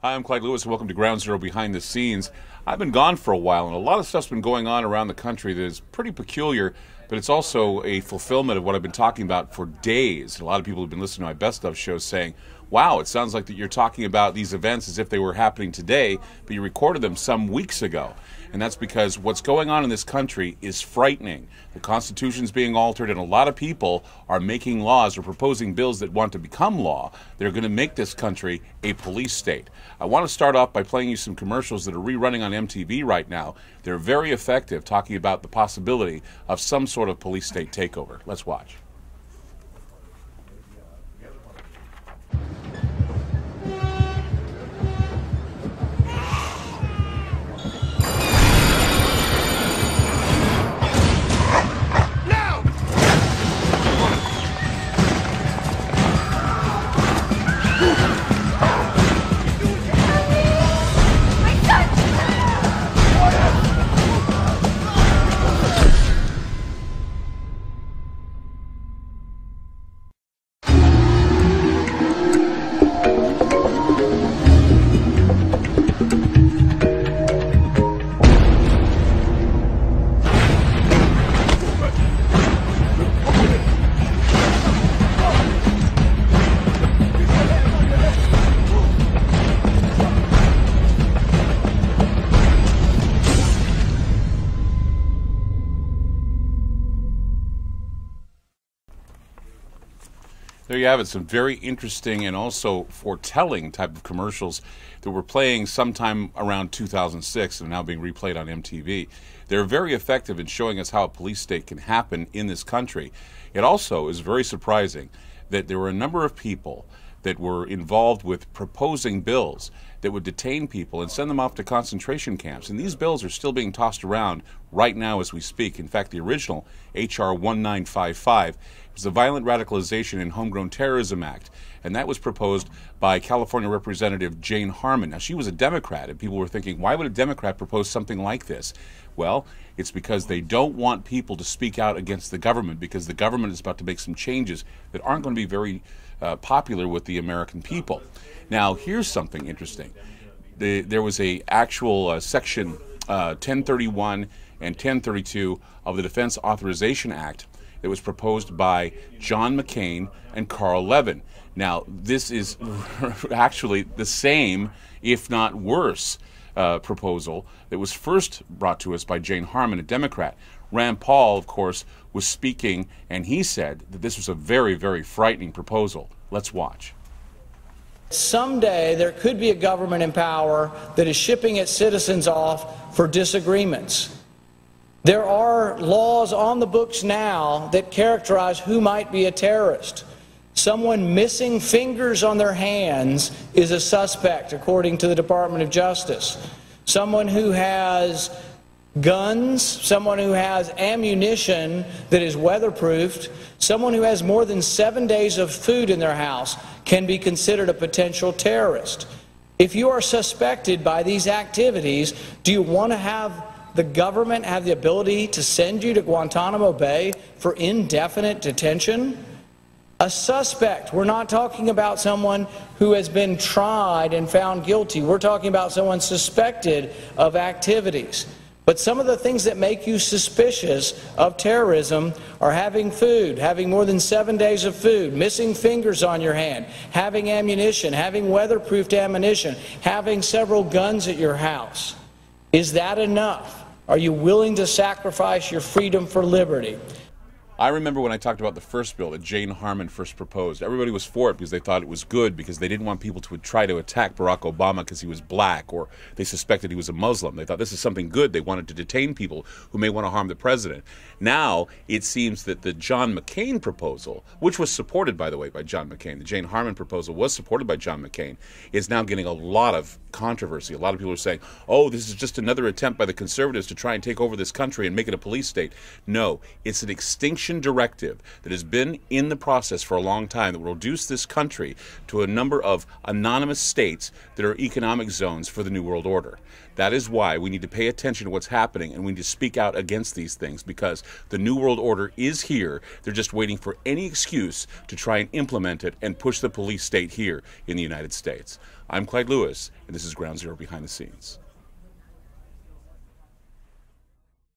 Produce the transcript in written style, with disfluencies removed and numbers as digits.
Hi, I'm Clyde Lewis, and welcome to Ground Zero Behind the Scenes. I've been gone for a while, and a lot of stuff's been going on around the country that is pretty peculiar, but it's also a fulfillment of what I've been talking about for days. A lot of people have been listening to my Best Of shows saying, wow, it sounds like that you're talking about these events as if they were happening today, but you recorded them some weeks ago. And that's because what's going on in this country is frightening. The Constitution's being altered, and a lot of people are making laws or proposing bills that want to become law. They're going to make this country a police state. I want to start off by playing you some commercials that are rerunning on MTV right now. They're very effective, talking about the possibility of some sort of police state takeover. Let's watch. There you have it, some very interesting and also foretelling type of commercials that were playing sometime around 2006 and now being replayed on MTV. They're very effective in showing us how a police state can happen in this country. It also is very surprising that there were a number of people that were involved with proposing bills that would detain people and send them off to concentration camps. And these bills are still being tossed around right now as we speak. In fact, the original H.R. 1955 was the Violent Radicalization and Homegrown Terrorism Act, and that was proposed by California Representative Jane Harman. Now, she was a Democrat, and people were thinking, why would a Democrat propose something like this? Well, it's because they don't want people to speak out against the government, because the government is about to make some changes that aren't going to be very popular with the American people. Now, here's something interesting. There was a actual section 1031 and 1032 of the Defense Authorization Act that was proposed by John McCain and Carl Levin. Now, this is actually the same, if not worse, proposal that was first brought to us by Jane Harman, a Democrat. Rand Paul, of course, was speaking, and he said that this was a very, very frightening proposal. Let's watch. Someday there could be a government in power that is shipping its citizens off for disagreements. There are laws on the books now that characterize who might be a terrorist. Someone missing fingers on their hands is a suspect, according to the Department of Justice. Someone who has guns, someone who has ammunition that is weatherproofed, someone who has more than 7 days of food in their house can be considered a potential terrorist. If you are suspected by these activities, do you want to have the government have the ability to send you to Guantanamo Bay for indefinite detention? A suspect. We're not talking about someone who has been tried and found guilty. We're talking about someone suspected of activities. But some of the things that make you suspicious of terrorism are having food, having more than 7 days of food, missing fingers on your hand, having ammunition, having weatherproofed ammunition, having several guns at your house. Is that enough? Are you willing to sacrifice your freedom for liberty? I remember when I talked about the first bill that Jane Harman first proposed. Everybody was for it because they thought it was good, because they didn't want people to try to attack Barack Obama because he was black, or they suspected he was a Muslim. They thought this is something good. They wanted to detain people who may want to harm the president. Now it seems that the John McCain proposal, which was supported, by the way, by John McCain, the Jane Harman proposal was supported by John McCain, is now getting a lot of controversy. A lot of people are saying, oh, this is just another attempt by the conservatives to try and take over this country and make it a police state. No, it's an extinction Extinction Directive that has been in the process for a long time that will reduce this country to a number of anonymous states that are economic zones for the New World Order. That is why we need to pay attention to what's happening, and we need to speak out against these things, because the New World Order is here. They're just waiting for any excuse to try and implement it and push the police state here in the United States. I'm Clyde Lewis, and this is Ground Zero Behind the Scenes.